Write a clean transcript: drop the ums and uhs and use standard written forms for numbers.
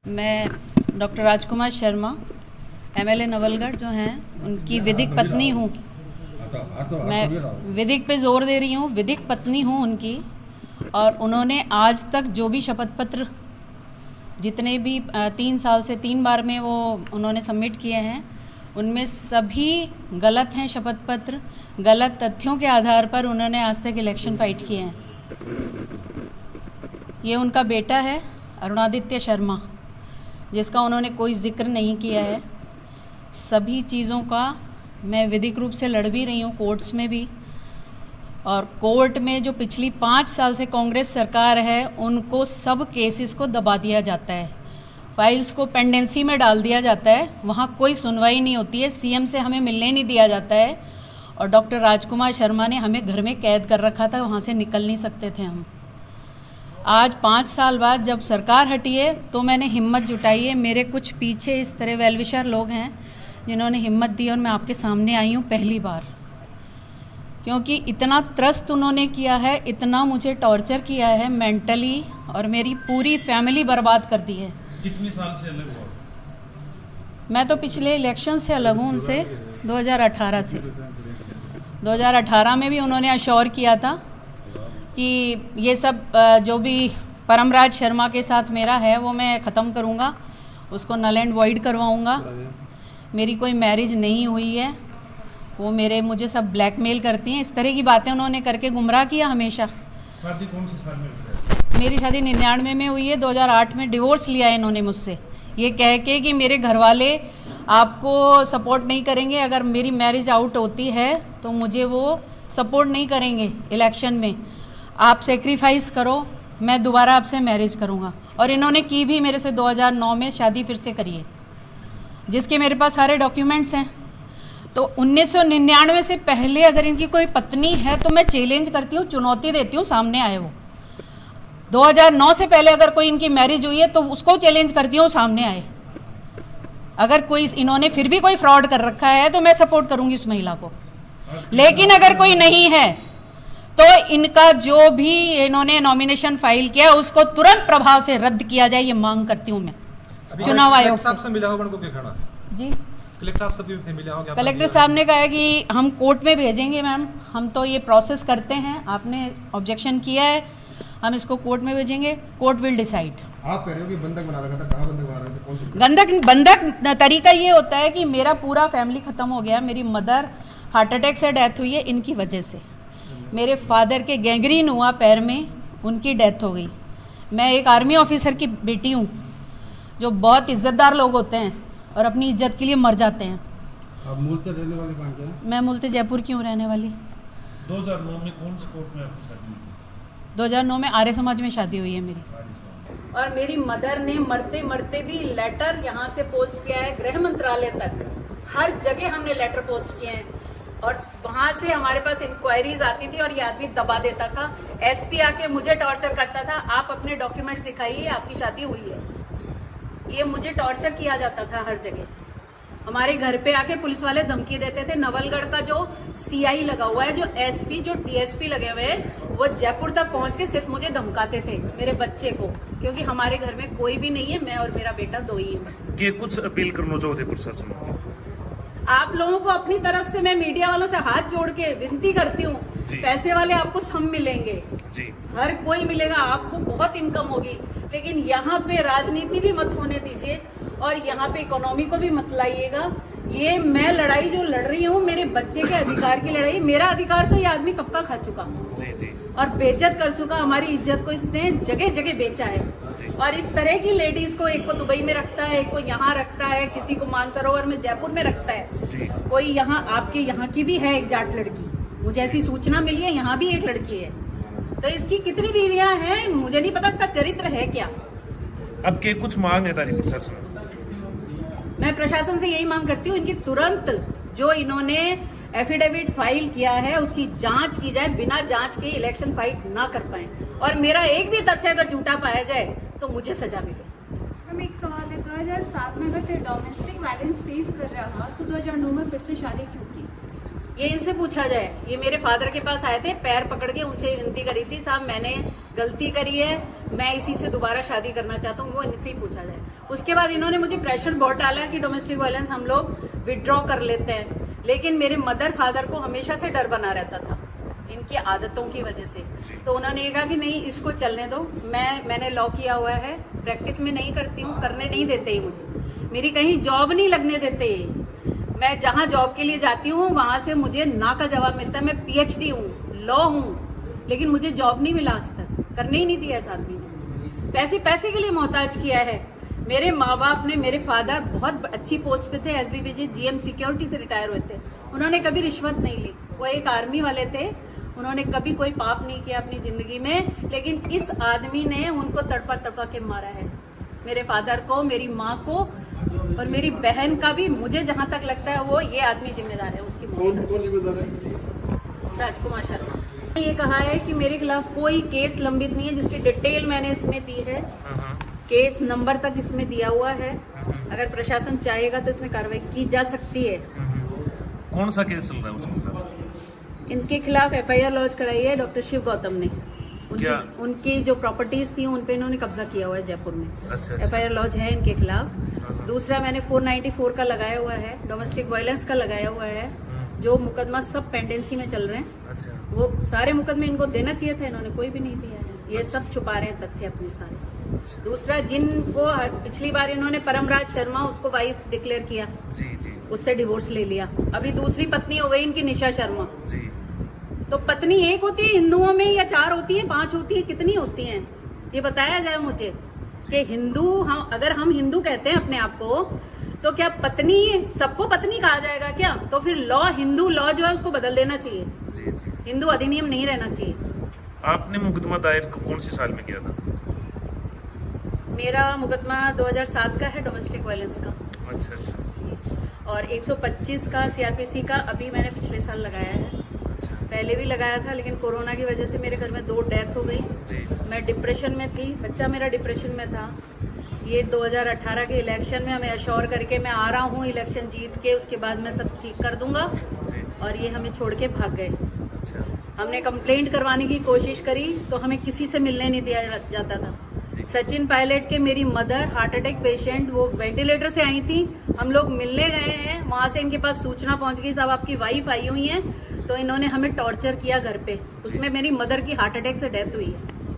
मैं doctor Rajkumar Sharma MLA Nawalgarh जो हैं उनकी विधिक पत्नी हूँ। मैं विधिक पे जोर दे रही हूँ, विधिक पत्नी हूँ उनकी। और उन्होंने आज तक जो भी शपथ पत्र जितने भी 3 साल से 3 बार में वो उन्होंने सबमिट किए हैं, उनमें सभी गलत हैं शपथ पत्र। गलत तथ्यों के आधार पर उन्होंने आज तक इलेक्शन फाइट किए हैं। ये उनका बेटा है अरुणादित्य शर्मा, जिसका उन्होंने कोई जिक्र नहीं किया है। सभी चीज़ों का मैं विधिक रूप से लड़ भी रही हूँ कोर्ट्स में भी, और कोर्ट में जो पिछली 5 साल से कांग्रेस सरकार है उनको सब केसेस को दबा दिया जाता है, फाइल्स को पेंडेंसी में डाल दिया जाता है, वहाँ कोई सुनवाई नहीं होती है, सीएम से हमें मिलने नहीं दिया जाता है। और डॉक्टर राजकुमार शर्मा ने हमें घर में कैद कर रखा था, वहाँ से निकल नहीं सकते थे हम। आज 5 साल बाद जब सरकार हटी है तो मैंने हिम्मत जुटाई है। मेरे कुछ पीछे इस तरह वेलविशर लोग हैं जिन्होंने हिम्मत दी और मैं आपके सामने आई हूँ पहली बार, क्योंकि इतना त्रस्त उन्होंने किया है, इतना मुझे टॉर्चर किया है मेंटली, और मेरी पूरी फैमिली बर्बाद कर दी है। कितने साल से अलग हुआ? मैं तो पिछले इलेक्शन से अलग हूँ उनसे, 2018 से। 2018 में भी उन्होंने अश्योर किया था कि ये सब जो भी परमराज शर्मा के साथ मेरा है वो मैं ख़त्म करूँगा, उसको नल एंड वॉइड करवाऊँगा। मेरी कोई मैरिज नहीं हुई है, वो मुझे सब ब्लैकमेल करती हैं, इस तरह की बातें उन्होंने करके गुमराह किया हमेशा। शादी कौन से साल में हुई? मेरी शादी 99 में हुई है। 2008 में डिवोर्स लिया है इन्होंने मुझसे, ये कह के कि मेरे घर वाले आपको सपोर्ट नहीं करेंगे, अगर मेरी मैरिज आउट होती है तो मुझे वो सपोर्ट नहीं करेंगे इलेक्शन में, आप सेक्रीफाइस करो, मैं दोबारा आपसे मैरिज करूँगा। और इन्होंने की भी मेरे से 2009 में शादी फिर से करी है, जिसके मेरे पास सारे डॉक्यूमेंट्स हैं। तो 1999 से पहले अगर इनकी कोई पत्नी है तो मैं चैलेंज करती हूँ, चुनौती देती हूँ, सामने आए वो। 2009 से पहले अगर कोई इनकी मैरिज हुई है तो उसको चैलेंज करती हूँ, सामने आए। अगर कोई इन्होंने फिर भी कोई फ्रॉड कर रखा है तो मैं सपोर्ट करूँगी उस महिला को। लेकिन अगर कोई नहीं है तो इनका जो भी इन्होंने नॉमिनेशन फाइल किया उसको तुरंत प्रभाव से रद्द किया जाए, ये मांग करती हूँ मैं चुनाव आयोग से। मिला होगा उनको क्या खड़ा? जी, कलेक्टर साहब से भी मिला होगा? कलेक्टर साहब ने कहा है कि हम कोर्ट में भेजेंगे मैम, हम तो ये प्रोसेस करते हैं, आपने ऑब्जेक्शन किया है, हम इसको कोर्ट में भेजेंगे, कोर्ट विल डिसाइड। आप कह रहे हो कि बंधक बना रखा था, कहाँ बंधक बना रहे थे, कौन सी बंधक तरीका ये होता है कि मेरा पूरा फैमिली खत्म हो गया। मेरी मदर हार्ट अटैक से डेथ हुई है इनकी वजह से, मेरे फादर के गैंग्रीन हुआ पैर में, उनकी डेथ हो गई। मैं एक आर्मी ऑफिसर की बेटी हूँ, जो बहुत इज्जतदार लोग होते हैं और अपनी इज्जत के लिए मर जाते हैं। आप मूलतः रहने वाले कहाँ के हैं? मैं मूलतः जयपुर की हूँ रहने वाली। 2009 में कौन से कोर्ट में आपकी शादी हुई? 2009 में आर्य समाज में शादी हुई है मेरी। और मेरी मदर ने मरते मरते भी लेटर यहाँ से पोस्ट किया है गृह मंत्रालय तक, हर जगह हमने लेटर पोस्ट किए हैं, और वहां से हमारे पास इंक्वायरीज आती थी और ये आदमी दबा देता था। एसपी आके मुझे टॉर्चर करता था, आप अपने डॉक्यूमेंट्स दिखाइए, आपकी शादी हुई है। ये मुझे टॉर्चर किया जाता था हर जगह। हमारे घर पे आके पुलिस वाले धमकी देते थे। नवलगढ़ का जो सीआई लगा हुआ है, जो एसपी, जो डीएसपी लगे हुए हैं, वो जयपुर तक पहुंच के सिर्फ मुझे धमकाते थे, मेरे बच्चे को, क्योंकि हमारे घर में कोई भी नहीं है, मैं और मेरा बेटा 2 ही है बस। ये कुछ अपील करना चाहते प्रशासन को? आप लोगों को अपनी तरफ से मैं मीडिया वालों से हाथ जोड़ के विनती करती हूँ, पैसे वाले आपको सब मिलेंगे जी, हर कोई मिलेगा, आपको बहुत इनकम होगी, लेकिन यहाँ पे राजनीति भी मत होने दीजिए और यहाँ पे इकोनॉमी को भी मत लाइएगा। ये मैं लड़ाई जो लड़ रही हूँ, मेरे बच्चे के अधिकार की लड़ाई, मेरा अधिकार तो ये आदमी कब का खा चुका जी जी, और बेइज्जत कर चुका। हमारी इज्जत को इसने जगह जगह बेचा है, और इस तरह की लेडीज को, एक को दुबई में रखता है, एक को यहाँ रखता है, किसी को मानसरोवर में जयपुर में रखता है जी। कोई यहाँ आपके यहाँ की भी है एक जाट लड़की, मुझे ऐसी सूचना मिली है, यहाँ भी एक लड़की है। तो इसकी कितनी बीवियां हैं मुझे नहीं पता, इसका चरित्र है क्या। अब के कुछ मांग है तारी प्रशासन? मैं प्रशासन से यही मांग करती हूँ, इनकी तुरंत जो इन्होंने एफिडेविट फाइल किया है उसकी जांच की जाए, बिना जांच के इलेक्शन फाइट ना कर पाए, और मेरा एक भी तथ्य अगर झूठा पाया जाए तो मुझे सजा मिले। मैम एक सवाल है, 2007 में अगर डोमेस्टिक वायलेंस फेस कर रहा था तो 2009 में फिर से शादी क्यों की? ये इनसे पूछा जाए। ये मेरे फादर के पास आए थे, पैर पकड़ के उनसे विनती करी थी, साहब मैंने गलती करी है, मैं इसी से दोबारा शादी करना चाहता हूँ, वो इनसे ही पूछा जाए। उसके बाद इन्होंने मुझे प्रेशर बहुत डाला कि डोमेस्टिक वायलेंस हम लोग विड्रॉ कर लेते हैं, लेकिन मेरे मदर फादर को हमेशा से डर बना रहता था इनकी आदतों की वजह से। तो उन्होंने ये कहा कि नहीं, इसको चलने दो, मैंने लॉ किया हुआ है, प्रैक्टिस में नहीं करती हूँ, करने नहीं देते ही मुझे, मेरी कहीं जॉब नहीं लगने देते। मैं जहाँ जॉब के लिए जाती हूँ वहां से मुझे ना का जवाब मिलता है। मैं PhD हूँ, लॉ हूँ, लेकिन मुझे जॉब नहीं मिला आज तक, करने ही नहीं दिया इस आदमी ने। पैसे के लिए मोहताज किया है। मेरे माँ बाप ने, मेरे फादर बहुत अच्छी पोस्ट पे थे, SBBG GM सिक्योरिटी से रिटायर हुए थे, उन्होंने कभी रिश्वत नहीं ली, वो एक आर्मी वाले थे, उन्होंने कभी कोई पाप नहीं किया अपनी जिंदगी में, लेकिन इस आदमी ने उनको तड़पा के मारा है, मेरे फादर को, मेरी माँ को और मेरी बहन का भी। मुझे जहां तक लगता है वो ये आदमी जिम्मेदार है उसकी मौत। कौन जिम्मेदार है? राजकुमार शर्मा। ये कहा है कि मेरे खिलाफ कोई केस लंबित नहीं है, जिसकी डिटेल मैंने इसमें दी है, केस नंबर तक इसमें दिया हुआ है। अगर प्रशासन चाहेगा तो इसमें कार्रवाई की जा सकती है। कौन सा केस चल रहा है उसको? इनके खिलाफ FIR लॉन्च कराई है डॉक्टर शिव गौतम ने। क्या? उनकी जो प्रॉपर्टीज थी उन पे इन्होंने कब्जा किया हुआ है जयपुर में। अच्छा। FIR लॉन्च है इनके खिलाफ। दूसरा मैंने 494 का लगाया हुआ है, डोमेस्टिक वायलेंस का लगाया हुआ है, जो मुकदमा सब पेंडेंसी में चल रहे हैं। अच्छा। वो सारे मुकदमे इनको देना चाहिए था, इन्होंने कोई भी नहीं दिया है। ये सब छुपा रहे हैं तथ्य अपने सारे। दूसरा, जिनको पिछली बार इन्होंने परमराज शर्मा, उसको वाइफ डिक्लेयर किया, जी, उससे डिवोर्स ले लिया। अभी दूसरी पत्नी हो गई इनकी निशा शर्मा। जी। तो पत्नी एक होती है हिंदुओं में, या 4 होती है, 5 होती है, कितनी होती हैं? ये बताया जाए मुझे कि हिंदू, अगर हम हिंदू कहते हैं अपने आप को, तो क्या पत्नी, सबको पत्नी कहा जाएगा क्या? तो फिर लॉ, हिंदू लॉ जो है उसको बदल देना चाहिए। जी। हिंदू अधिनियम नहीं रहना चाहिए। आपने मुकदमा दायर कौन से साल में किया था? मेरा मुकदमा 2007 का है, डोमेस्टिक वायलेंस का। अच्छा। और 125 का CRPC का अभी मैंने पिछले साल लगाया है। अच्छा। पहले भी लगाया था, लेकिन कोरोना की वजह से मेरे घर में 2 डेथ हो गई। जी। मैं डिप्रेशन में थी, बच्चा मेरा डिप्रेशन में था। ये 2018 के इलेक्शन में हमें अश्योर करके मैं आ रहा हूँ, इलेक्शन जीत के उसके बाद मैं सब ठीक कर दूंगा, और ये हमें छोड़ के भाग गए। अच्छा। हमने कंप्लेंट करवाने की कोशिश करी तो हमें किसी से मिलने नहीं दिया जाता था। सचिन पायलट के मेरी मदर, हार्ट अटैक पेशेंट, वो वेंटिलेटर से आई थी, हम लोग मिलने गए हैं, वहां से इनके पास सूचना पहुंच गई, साहब आपकी वाइफ आई हुई है, तो इन्होंने हमें टॉर्चर किया घर पे। उसमें मेरी मदर की हार्ट अटैक से डेथ हुई है।